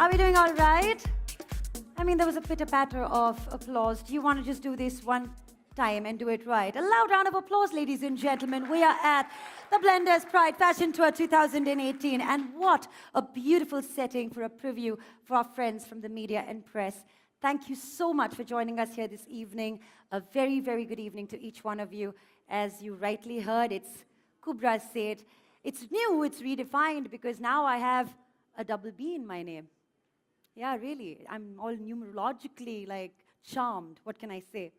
Are we doing all right? I mean, there was a pitter-patter of applause. Do you want to just do this one time and do it right? A loud round of applause, ladies and gentlemen. We are at the Blenders Pride Fashion Tour 2018. And what a beautiful setting for a preview for our friends from the media and press. Thank you so much for joining us here this evening. A very, very good evening to each one of you. As you rightly heard, it's Kubra said. It's new, it's redefined, because now I have a double B in my name. Yeah, really. I'm all numerologically, charmed. What can I say?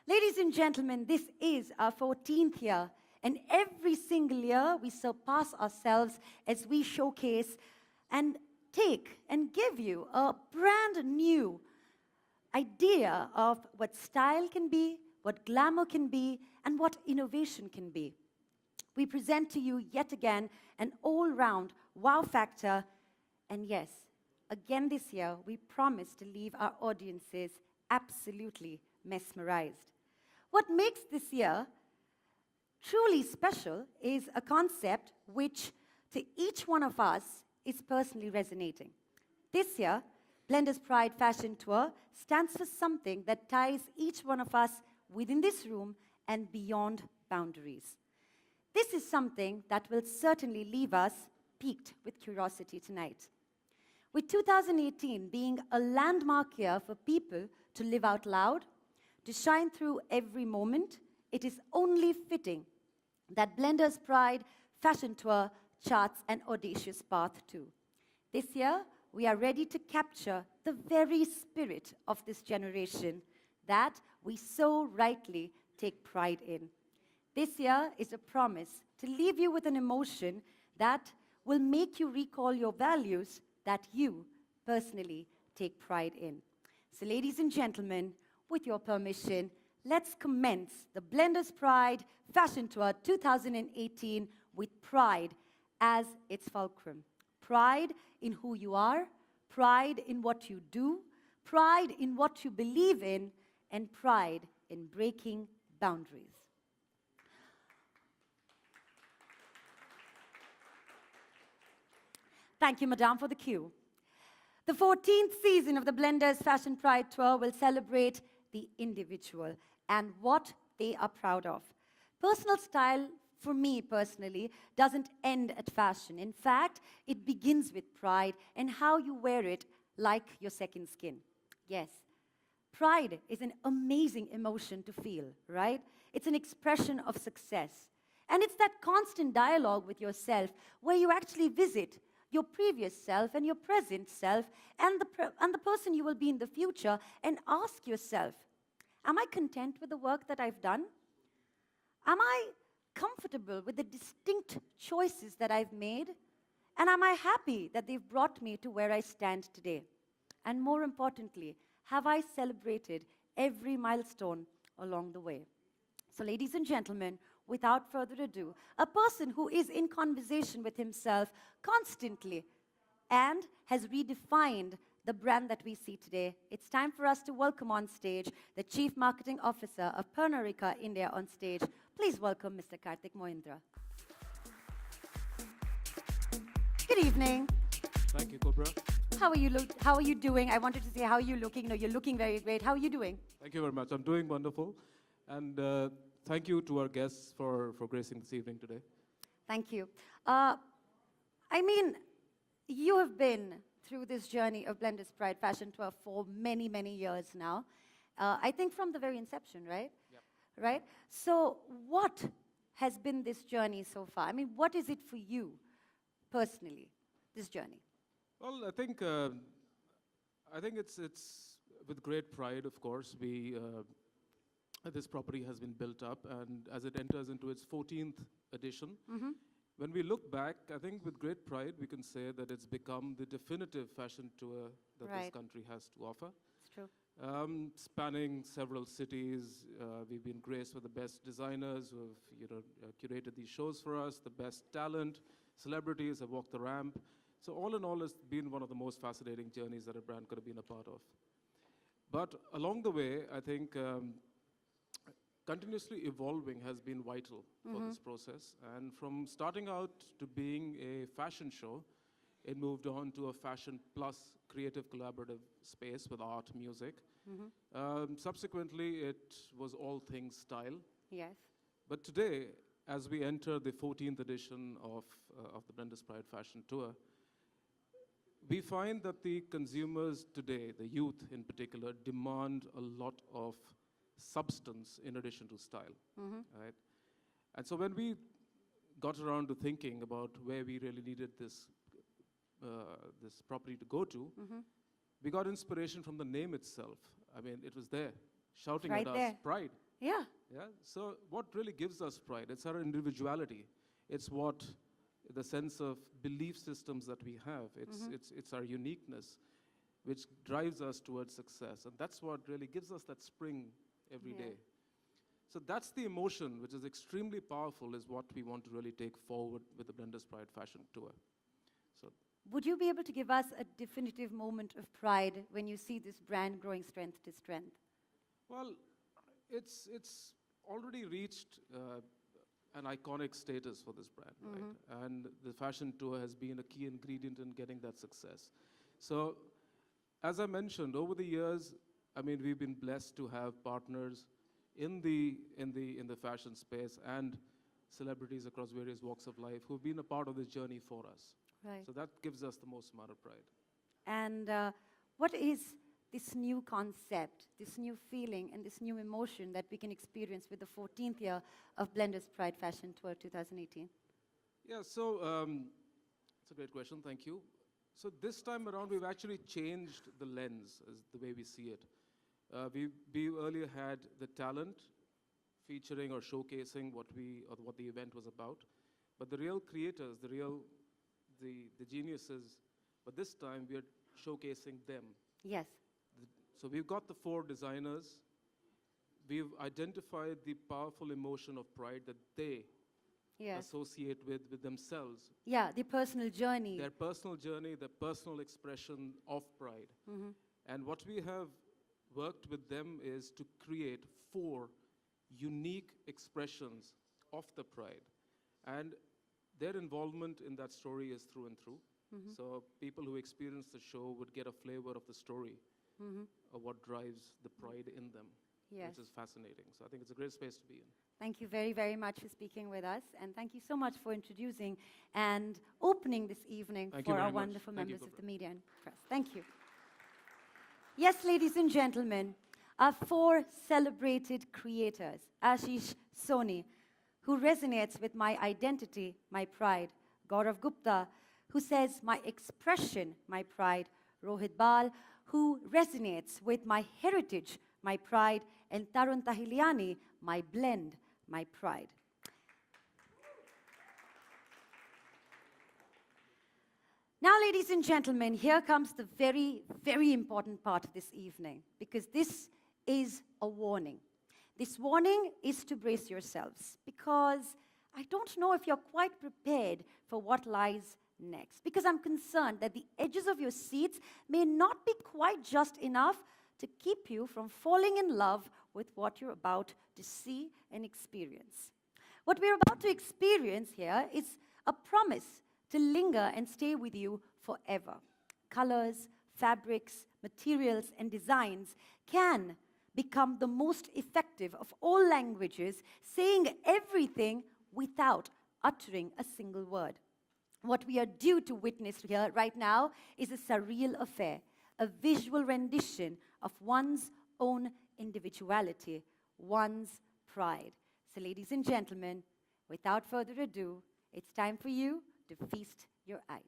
Ladies and gentlemen, this is our 14th year, and every single year we surpass ourselves as we showcase and take and give you a brand new idea of what style can be, what glamour can be, and what innovation can be. We present to you yet again an all-round wow factor, and yes, again this year, we promise to leave our audiences absolutely mesmerized. What makes this year truly special is a concept which, to each one of us, is personally resonating. This year, Blenders Pride Fashion Tour stands for something that ties each one of us within this room and beyond boundaries. This is something that will certainly leave us piqued with curiosity tonight. With 2018 being a landmark year for people to live out loud, to shine through every moment, it is only fitting that Blenders Pride Fashion Tour charts an audacious path too. This year, we are ready to capture the very spirit of this generation that we so rightly take pride in. This year is a promise to leave you with an emotion that will make you recall your values that you personally take pride in. So, ladies and gentlemen, with your permission, let's commence the Blenders Pride Fashion Tour 2018 with pride as its fulcrum. Pride in who you are, pride in what you do, pride in what you believe in, and pride in breaking boundaries. Thank you, Madame, for the cue. The 14th season of the Blenders Fashion Pride Tour will celebrate the individual and what they are proud of. Personal style, for me personally, doesn't end at fashion. In fact, it begins with pride and how you wear it like your second skin. Yes, pride is an amazing emotion to feel, right? It's an expression of success. And it's that constant dialogue with yourself where you actually visit your previous self and your present self and the person you will be in the future and ask yourself, am I content with the work that I've done? Am I comfortable with the distinct choices that I've made? And am I happy that they've brought me to where I stand today? And more importantly, have I celebrated every milestone along the way? So, ladies and gentlemen, without further ado, a person who is in conversation with himself constantly and has redefined the brand that we see today, it's time for us to welcome on stage the Chief Marketing Officer of Pernod Ricard India on stage. Please welcome Mr. Karthik Mohindra. Good evening. Thank you, Cobra. How are you doing? I wanted to say, how are you looking? No, you're looking very great. How are you doing? Thank you very much. I'm doing wonderful. And thank you to our guests for gracing this evening today. Thank you. I mean, you have been through this journey of Blenders Pride Fashion Tour for many, many years now. I think from the very inception, right? Yep. Right? So what has been this journey so far? I mean, what is it for you personally, this journey? Well, I think it's with great pride, of course, this property has been built up, and as it enters into its 14th edition, when we look back, I think with great pride, we can say that it's become the definitive fashion tour that this country has to offer. It's true. Spanning several cities, we've been graced with the best designers who have curated these shows for us, the best talent, celebrities have walked the ramp. So all in all, it's been one of the most fascinating journeys that a brand could have been a part of. But along the way, I think continuously evolving has been vital for this process. And from starting out to being a fashion show, It moved on to a fashion plus creative collaborative space with art, music. Subsequently, it was all things style. Yes. But today, as we enter the 14th edition of the Blenders Pride Fashion Tour, we find that the consumers today, the youth in particular, demand a lot of substance in addition to style, right? And so when we got around to thinking about where we really needed this property to go to, we got inspiration from the name itself. I mean, it was there, shouting Right at there. us, pride. Yeah. Yeah. So what really gives us pride? It's our individuality. It's what the sense of belief systems that we have. It's our uniqueness, which drives us towards success, and that's what really gives us that spring every day. So that's the emotion, which is extremely powerful, is what we want to really take forward with the Blenders Pride Fashion Tour. So, Would you be able to give us a definitive moment of pride when you see this brand growing strength to strength? well, it's already reached an iconic status for this brand, right? And the fashion tour has been a key ingredient in getting that success. So, as I mentioned, over the years, I mean, we've been blessed to have partners in the fashion space and celebrities across various walks of life who've been a part of this journey for us. Right. So that gives us the most amount of pride. And what is this new concept, this new feeling, and this new emotion that we can experience with the 14th year of Blenders Pride Fashion Tour 2018? Yeah, so it's a great question, thank you. So this time around, we've actually changed the lens, as the way we see it. We earlier had the talent featuring or showcasing what the event was about, but the real creators, the geniuses, but this time we are showcasing them. Yes. So we've got the 4 designers. We've identified the powerful emotion of pride that they associate with themselves. Yeah, the personal journey. Their personal journey, their personal expression of pride. And what we have worked with them is to create 4 unique expressions of the pride. And their involvement in that story is through and through. So people who experience the show would get a flavor of the story of what drives the pride in them, which is fascinating. So I think it's a great space to be in. Thank you very, very much for speaking with us, and thank you so much for introducing and opening this evening Thank you for very our much. wonderful Thank you, members of Cobra. the media and press. Thank you. Yes, ladies and gentlemen, our 4 celebrated creators, Ashish Soni, who resonates with my identity, my pride; Gaurav Gupta, who says my expression, my pride; Rohit Bal, who resonates with my heritage, my pride; and Tarun Tahiliani, my blend, my pride. Now, ladies and gentlemen, here comes the very, very important part of this evening, because this is a warning. This warning is to brace yourselves, because I don't know if you're quite prepared for what lies next, because I'm concerned that the edges of your seats may not be quite just enough to keep you from falling in love with what you're about to see and experience. What we're about to experience here is a promise to linger and stay with you forever. Colors, fabrics, materials, and designs can become the most effective of all languages, saying everything without uttering a single word. What we are due to witness here right now is a surreal affair, a visual rendition of one's own individuality, one's pride. So, ladies and gentlemen, without further ado, it's time for you to feast your eyes.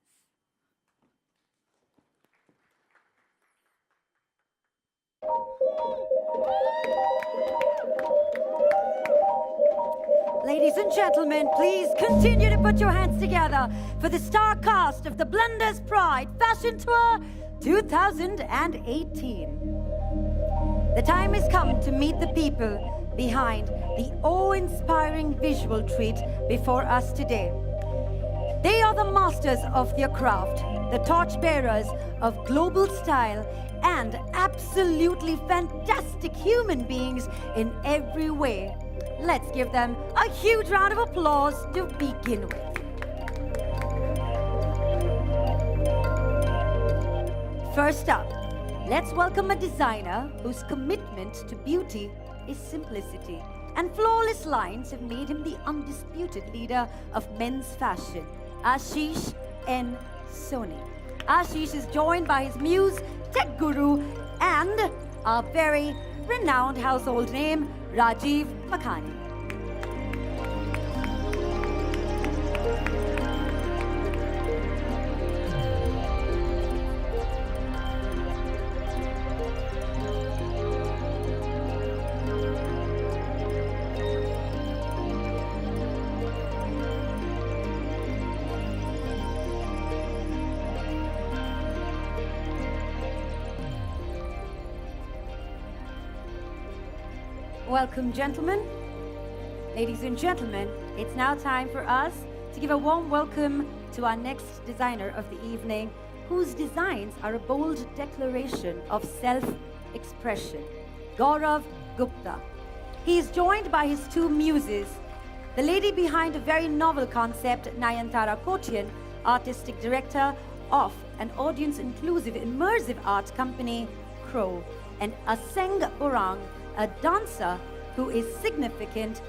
Ladies and gentlemen, please continue to put your hands together for the star cast of the Blenders Pride Fashion Tour 2018. The time has come to meet the people behind the awe-inspiring visual treat before us today. They are the masters of their craft, the torchbearers of global style, and absolutely fantastic human beings in every way. Let's give them a huge round of applause to begin with. First up, let's welcome a designer whose commitment to beauty is simplicity, and flawless lines have made him the undisputed leader of men's fashion, Ashish N. Soni. Ashish is joined by his muse, tech guru, and our very renowned household name, Rajiv Makhani. Welcome, gentlemen. Ladies and gentlemen, it's now time for us to give a warm welcome to our next designer of the evening, whose designs are a bold declaration of self-expression, Gaurav Gupta. He is joined by his two muses, the lady behind a very novel concept, Nayantara Kotian, artistic director of an audience-inclusive immersive art company, Crow, and Aseng Borang, a dancer who is significant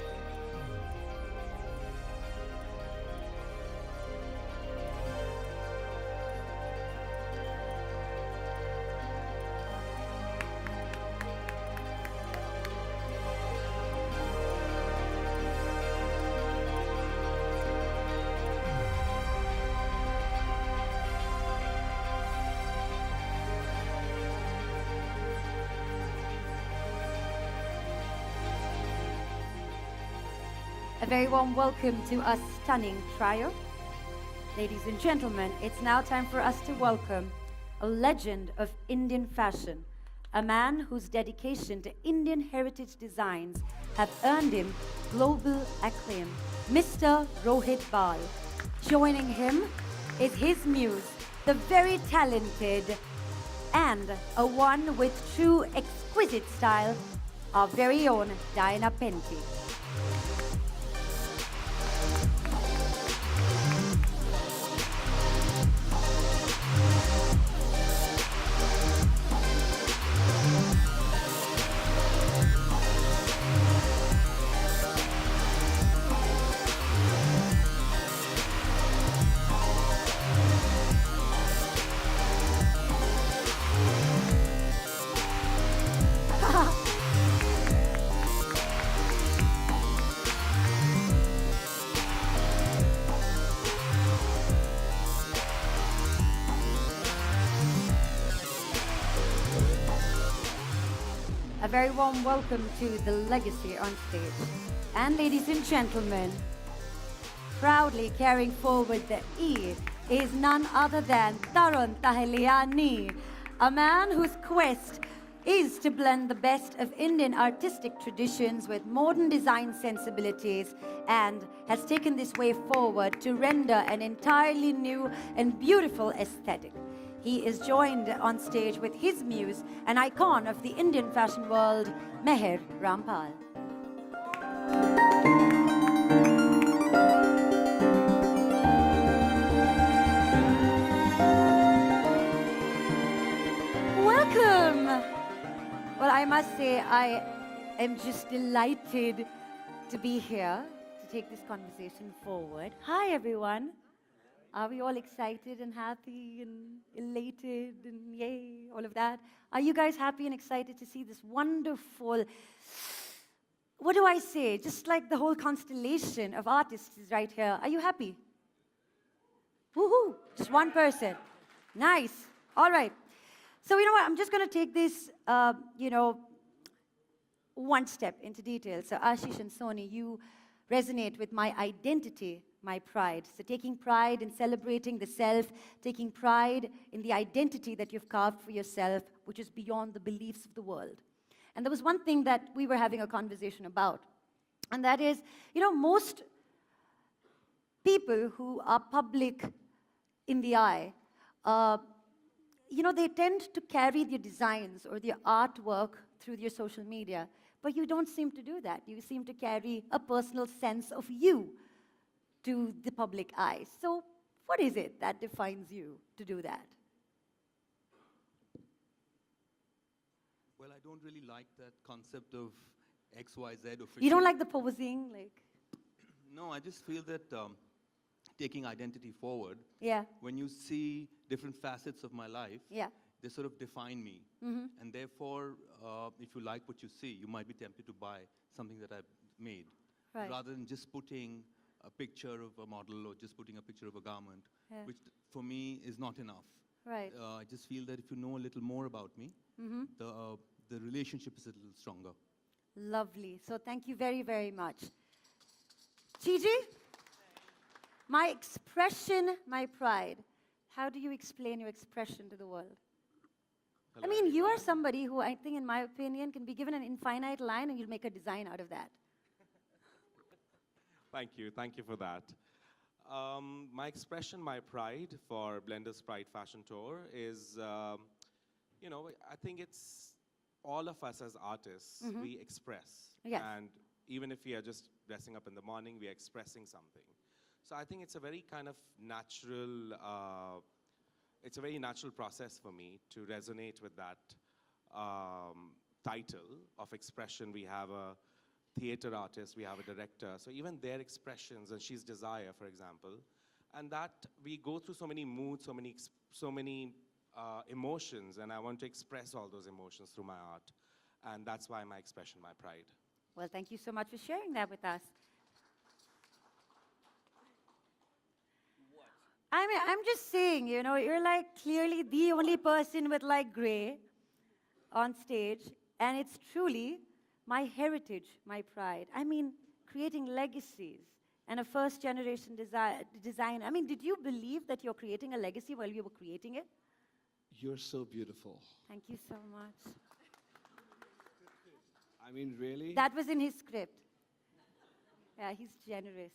A very warm welcome to a stunning trio. Ladies and gentlemen, it's now time for us to welcome a legend of Indian fashion, a man whose dedication to Indian heritage designs have earned him global acclaim, Mr. Rohit Bal. Joining him is his muse, the very talented and a one with true exquisite style, our very own Diana Penty. A very warm welcome to the legacy on stage. And ladies and gentlemen, proudly carrying forward the E is none other than Tarun Tahiliani, a man whose quest is to blend the best of Indian artistic traditions with modern design sensibilities, and has taken this way forward to render an entirely new and beautiful aesthetic. He is joined on stage with his muse, an icon of the Indian fashion world, Meher Rampal. Welcome! Well, I must say, I am just delighted to be here to take this conversation forward. Hi, everyone. Are we all excited and happy and elated and yay, all of that? Are you guys happy and excited to see this wonderful, what do I say, just like the whole constellation of artists is right here. Are you happy? Woohoo, just one person. Nice, all right. So you know what, I'm just gonna take this, one step into detail. So Ashish and Soni, you resonate with my identity, my pride. So taking pride in celebrating the self, taking pride in the identity that you've carved for yourself, which is beyond the beliefs of the world. And there was one thing that we were having a conversation about, and that is, most people who are public in the eye, they tend to carry their designs or their artwork through their social media, but you don't seem to do that. You seem to carry a personal sense of you to the public eye. So what is it that defines you to do that? don't really like that concept of XYZ official. You don't like the posing, like, No, I just feel that taking identity forward, yeah, when you see different facets of my life, yeah. they sort of define me. And therefore, if you like what you see, you might be tempted to buy something that I've made. Right. Rather than just putting a picture of a model or just putting a picture of a garment, Yeah. which for me is not enough. Right. I just feel that if you know a little more about me, the relationship is a little stronger. Lovely. So thank you very, very much. Gigi, my expression, my pride. How do you explain your expression to the world? I mean, you are somebody who I think, in my opinion, can be given an infinite line and you'll make a design out of that. Thank you for that. My expression, my pride for Blender's Pride Fashion Tour is, you know, I think it's all of us as artists, we express. Yes. And even if we are just dressing up in the morning, we are expressing something. So I think it's a very kind of natural, it's a very natural process for me to resonate with that title of expression. We have a theater artist, we have a director, so even their expressions, and she's Desire, for example, and that we go through so many moods, so many emotions, and I want to express all those emotions through my art, and that's why my expression, my pride. Well, thank you so much for sharing that with us. I mean, I'm just saying, you know, you're like clearly the only person with like gray on stage, and it's truly my heritage, my pride. I mean, creating legacies and a first generation design. I mean, did you believe that you're creating a legacy while you were creating it? You're so beautiful. Thank you so much. I mean, really? That was in his script. Yeah, he's generous.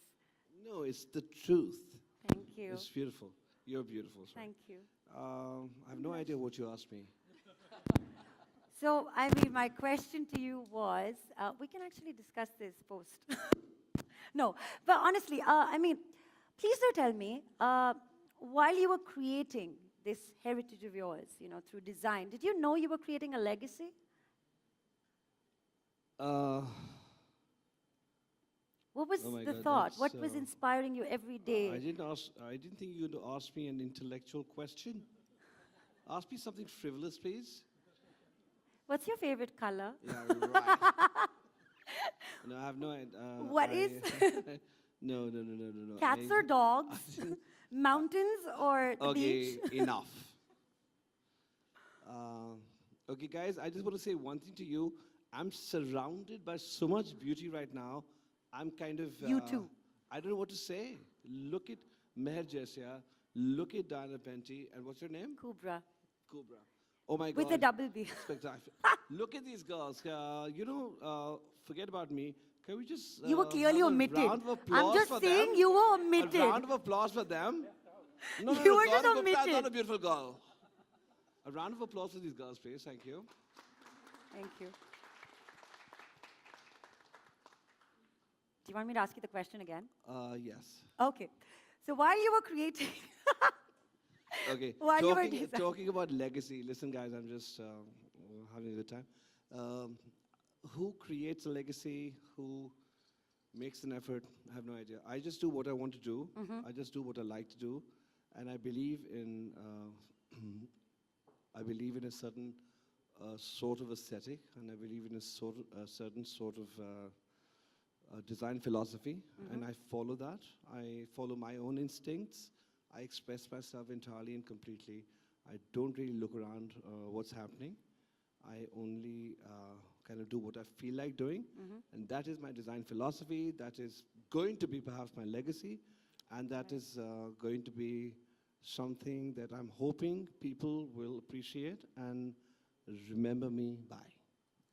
No, it's the truth. Thank you. It's beautiful. You're beautiful. Sir. Thank you. I have no idea what you asked me. So, I mean, my question to you was, we can actually discuss this post. No, but honestly, I mean, please do tell me, while you were creating this heritage of yours, you know, through design, did you know you were creating a legacy? What was Oh my the God, thought? What that's, was inspiring you every day? I didn't think you were going to ask me an intellectual question. Ask me something frivolous, please. What's your favorite color? Yeah, right. No, I have no idea. What is- No. Cats or dogs? Mountains or the Okay, beach? enough. Okay, guys, I just want to say one thing to you. I'm surrounded by so much beauty right now. I'm kind of... You too. I don't know what to say. Look at Meher Jaisia. Look at Diana Penty. And what's your name? Kubra. Kubra. Oh my God. With a double B. Spectacular. Look at these girls. Forget about me. Can we just You were clearly have omitted. a round of I'm applause just for saying them? you were A omitted. round of applause for them. No, You were Gaurav just Gupta is omitted. not a beautiful girl. A round of applause for these girls, please. Thank you. Thank you. Do you want me to ask you the question again? Yes. Okay. So while you were creating, Okay. While you were designing. Talking about legacy, listen, guys, I'm just having a good time. Who creates a legacy? Who makes an effort? I have no idea. I just do what I want to do. I just do what I like to do, and I believe in. I believe in a certain sort of aesthetic, and I believe in a certain sort of design philosophy, and I follow that. I follow my own instincts. I express myself entirely and completely. I don't really look around what's happening. I only kind of do what I feel like doing, and that is my design philosophy. That is going to be perhaps my legacy, and that is going to be something that I'm hoping people will appreciate and remember me by.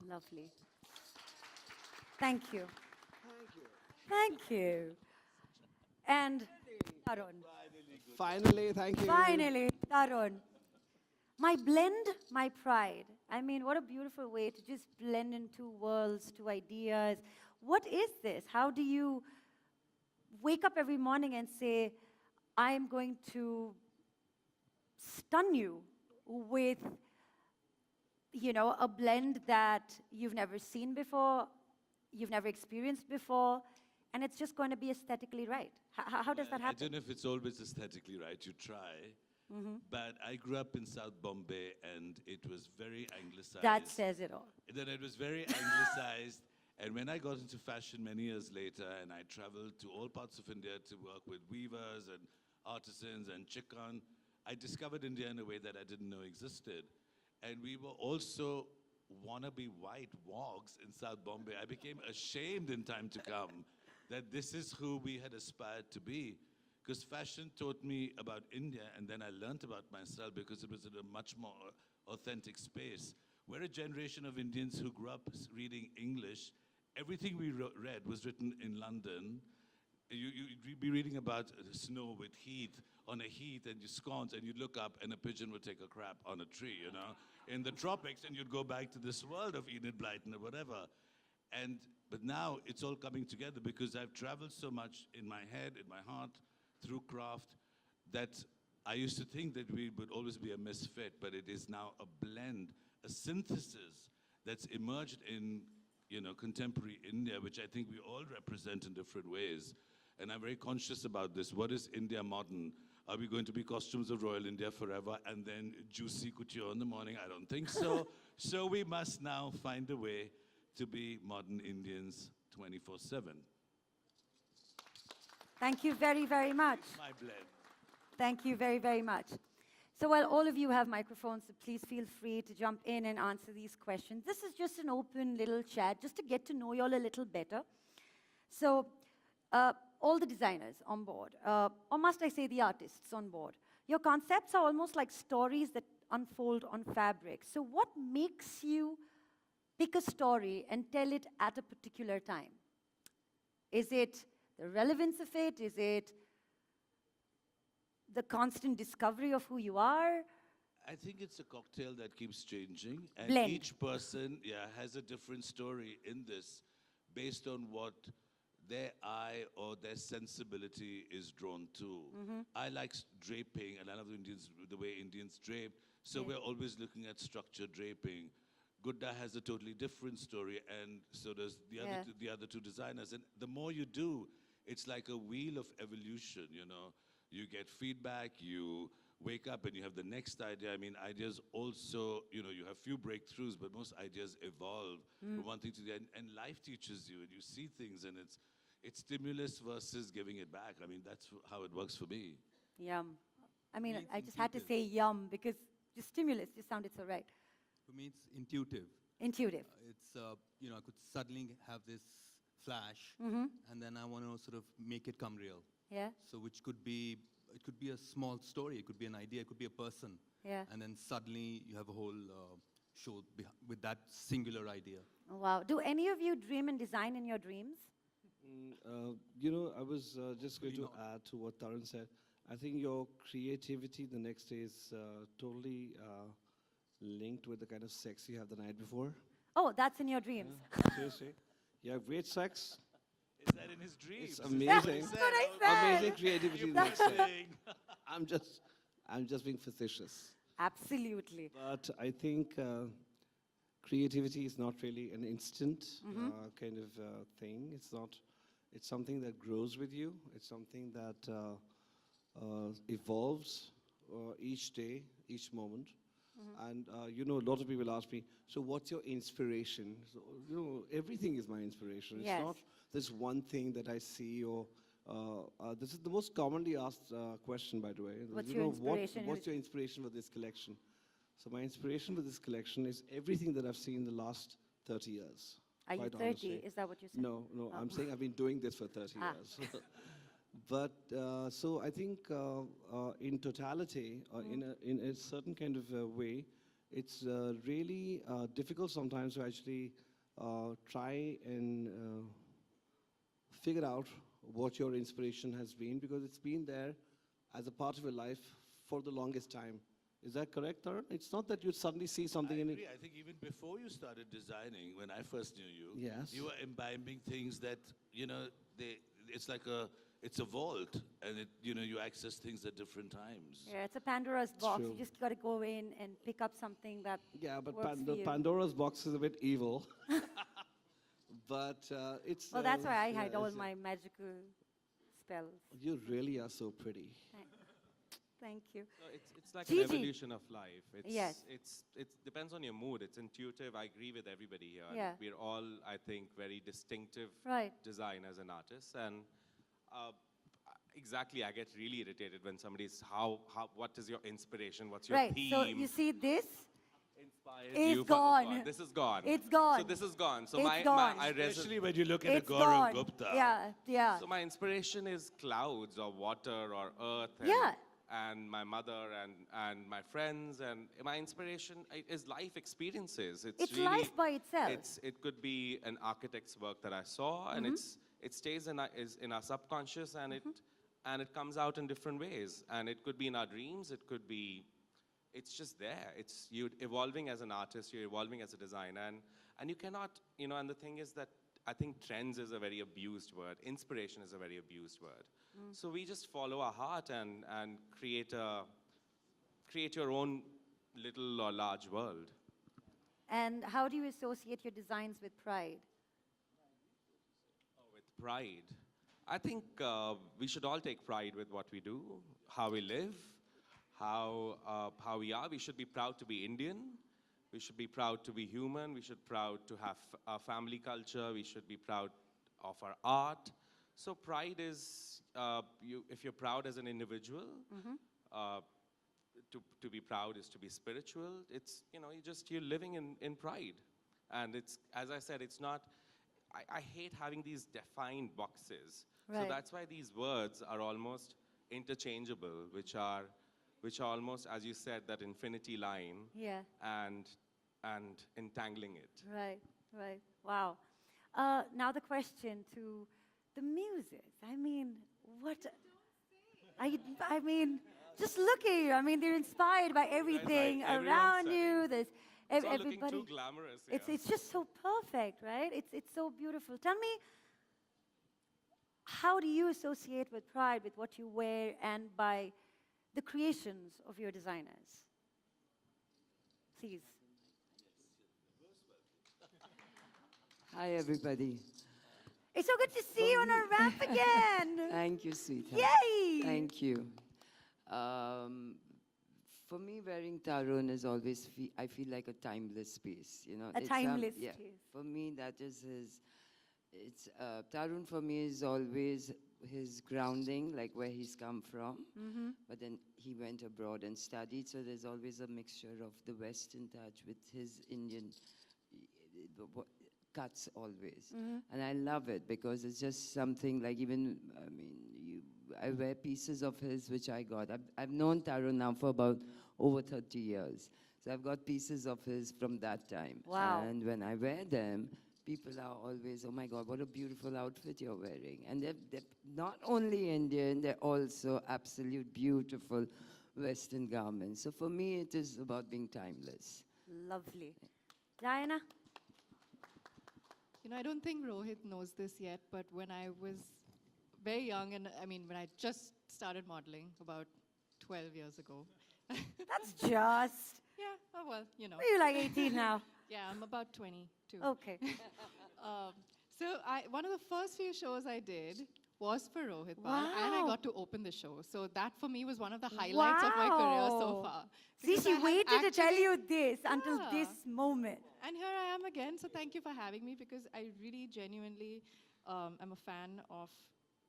lovely. Thank you. Thank you. Thank you. And Tarun. Finally, thank you. Finally, Tarun. My blend, my pride. I mean, what a beautiful way to just blend in two worlds, two ideas. What is this? How do you wake up every morning and say, I'm going to stun you with you know, a blend that you've never seen before, you've never experienced before, and it's just going to be aesthetically right. How does that I happen? don't know if it's always aesthetically right, you try. But I grew up in South Bombay and it was very anglicized. That says it all. Then it was very anglicized. And when I got into fashion many years later and I traveled to all parts of India to work with weavers and artisans and chikan, I discovered India in a way that I didn't know existed. And we were also wannabe white wogs in South Bombay. I became ashamed in time to come that this is who we had aspired to be. Because fashion taught me about India, and then I learned about myself because it was in a much more authentic space. We're a generation of Indians who grew up reading English. Everything we read was written in London. You'd be reading about snow with heath, on a heath, and you scones, and you'd look up, and a pigeon would take a crap on a tree, you know, in the tropics, and you'd go back to this world of Enid Blyton or whatever. But now it's all coming together because I've traveled so much in my head, in my heart, through craft, that I used to think that we would always be a misfit, but it is now a blend, a synthesis that's emerged in, you know, contemporary India, which I think we all represent in different ways. And I'm very conscious about this. What is India modern? Are we going to be costumes of Royal India forever and then juicy couture in the morning? I don't think so. So we must now find a way to be modern Indians 24/7. Thank you very, very much. My blend. Thank you very, very much. So while all of you have microphones, so please feel free to jump in and answer these questions. This is just an open little chat, just to get to know you all a little better. So all the designers on board, or must I say the artists on board, your concepts are almost like stories that unfold on fabric. So what makes you pick a story and tell it at a particular time? Is it the relevance of it? Is it the constant discovery of who you are? I think it's a cocktail that keeps changing. And Blend. each person, has a different story in this based on what their eye or their sensibility is drawn to. I like draping, and I love the way Indians drape. So we're always looking at structured draping. Gudda has a totally different story, and so does the other two designers. And the more you do, it's like a wheel of evolution, you know. You get feedback, you wake up and you have the next idea. I mean, ideas also, you know, you have few breakthroughs, but most ideas evolve from one thing to the other. And life teaches you, and you see things, and it's stimulus versus giving it back. I mean, that's how it works for me. Yum. I mean, It's I just had to intuitive. say yum because the stimulus just sounded so right. For me, it's intuitive. Intuitive. It's, you know, I could suddenly have this flash, and then I want to sort of make it come real. Yeah? So which could be, it could be a small story, it could be an idea, it could be a person. Yeah. And then suddenly you have a whole show with that singular idea. Oh, wow. Do any of you dream and design in your dreams? You know, I was just going to add to what Tarun said. I think your creativity the next day is totally linked with the kind of sex you have the night before. Oh, that's in your dreams. Seriously. You have great sex. Is that in his dreams? It's amazing. That's what I said. Amazing creativity the next day. I'm just being facetious. Absolutely. But I think creativity is not really an instant kind of thing. It's something that grows with you. It's something that evolves each day, each moment. And, you know, a lot of people ask me, so what's your inspiration? So, you know, everything is my inspiration. Yes. It's not this one thing that I see or this is the most commonly asked question, by the way. What's You your know, inspiration? What's your inspiration for this collection? So my inspiration for this collection is everything that I've seen in the last 30 years. Are you quite 30? honestly. Is that what you said? No, I'm saying I've been doing this for 30 years. But so I think in totality, in a certain kind of way, it's really difficult sometimes to actually try and figure out what your inspiration has been, because it's been there as a part of your life for the longest time. Is that correct, Tarun? It's not that you suddenly see something I in it. agree. I think even before you started designing, when I first knew you, Yes. you were imbibing things that, you know, it's like a it's a vault, and you access things at different times. Yeah, it's a Pandora's box. True. You just got to go in and pick up something that Yeah, but works for the you. Pandora's box is a bit evil. But it's. Well, that's why I yeah, hide all it's- my magical spells. You really are so pretty. Thank you. No, it's like Gigi. an evolution of life. Yes. It depends on your mood. It's intuitive. I agree with everybody here. And Yeah. we're all, I think, very distinctive Right. designers and artists. And exactly, I get really irritated when somebody's, what is your inspiration? What's your Right. theme? So you see this? Inspired It's you, gone. This is gone. It's gone. So this is gone. So It's gone. I Especially when you look at a It's Gaurav gone. Gupta. Yeah, yeah. So my inspiration is clouds or water or earth and, Yeah. and my mother and my friends, and my inspiration is life experiences. It's really, life by itself. it could be an architect's work that I saw, and it stays in our subconscious, and it comes out in different ways. And it could be in our dreams. It could be, it's just there. It's you evolving as an artist. You're evolving as a designer, and you cannot, And the thing is that I think trends is a very abused word. Inspiration is a very abused word. So we just follow our heart and create your own little or large world. And how do you associate your designs with pride? With pride. I think we should all take pride with what we do, how we live, how we are. We should be proud to be Indian. We should be proud to be human. We should be proud to have our family culture. We should be proud of our art. So pride is, if you're proud as an individual, to be proud is to be spiritual. It's, you're living in pride. And it's, as I said, it's not, I hate having these defined boxes. Right. So that's why these words are almost interchangeable, which are almost, as you said, that infinity line. Yeah. And entangling it. Right, right. Wow. Now the question to the muses. I mean, what? I mean, just look at you. I mean, they're inspired by everything everyone's around saying. you. There's It's all looking everybody. too glamorous. Yeah. It's just so perfect, right? It's so beautiful. Tell me, how do you associate with pride with what you wear and by the creations of your designers? Please. Hi, everybody. It's so good to see you on our ramp again. Thank you, sweetheart. Yay! Thank you. For me, wearing Tarun is always, I feel like a timeless piece. A timeless yeah, piece. For me, that is his, Tarun for me is always his grounding, like where he's come from. But then he went abroad and studied, so there's always a mixture of the Western touch with his Indian cuts always. And I love it because it's just something like even, I wear pieces of his which I got. I've known Tarun now for about over 30 years. So I've got pieces of his from that time. Wow. And when I wear them, people are always, oh my God, what a beautiful outfit you're wearing. And they're not only Indian, they're also absolute beautiful Western garments. So for me, it is about being timeless. Lovely. Diana? I don't think Rohit knows this yet, but when I was very young, and when I just started modeling about 12 years ago. That's just. Yeah, oh well, You're like 18 now. Yeah, I'm about 22. Okay. So one of the first few shows I did was for Rohit Pal, and I Wow. got to open the show. So that for me was one of the highlights of my career so Wow. far. See, Because she I had waited to tell actually- you this until Yeah. this moment. And here I am again, so thank you for having me because I really genuinely am a fan of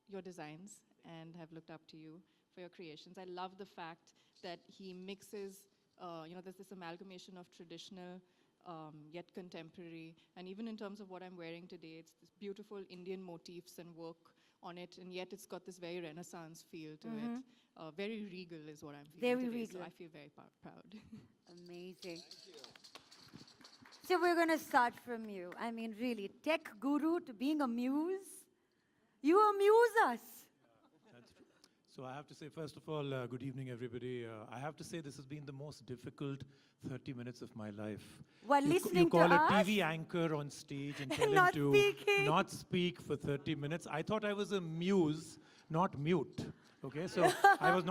your designs and have looked up to you for your creations. I love the fact that he mixes, there's this amalgamation of traditional yet contemporary, and even in terms of what I'm wearing today, it's this beautiful Indian motifs and work on it, and yet it's got this very Renaissance feel to it. Very regal is what I'm feeling Very today, regal. so I feel very proud. Amazing. So we're going to start from you. I mean, really, tech guru to being a muse. You amuse us. That's true. So I have to say, first of all, good evening, everybody. I have to say this has been the most difficult 30 minutes of my life. While You listening call to a us? TV anchor on stage and tell him Not to speaking. not speak for 30 minutes. I thought I was a muse not mute. Okay, so I was not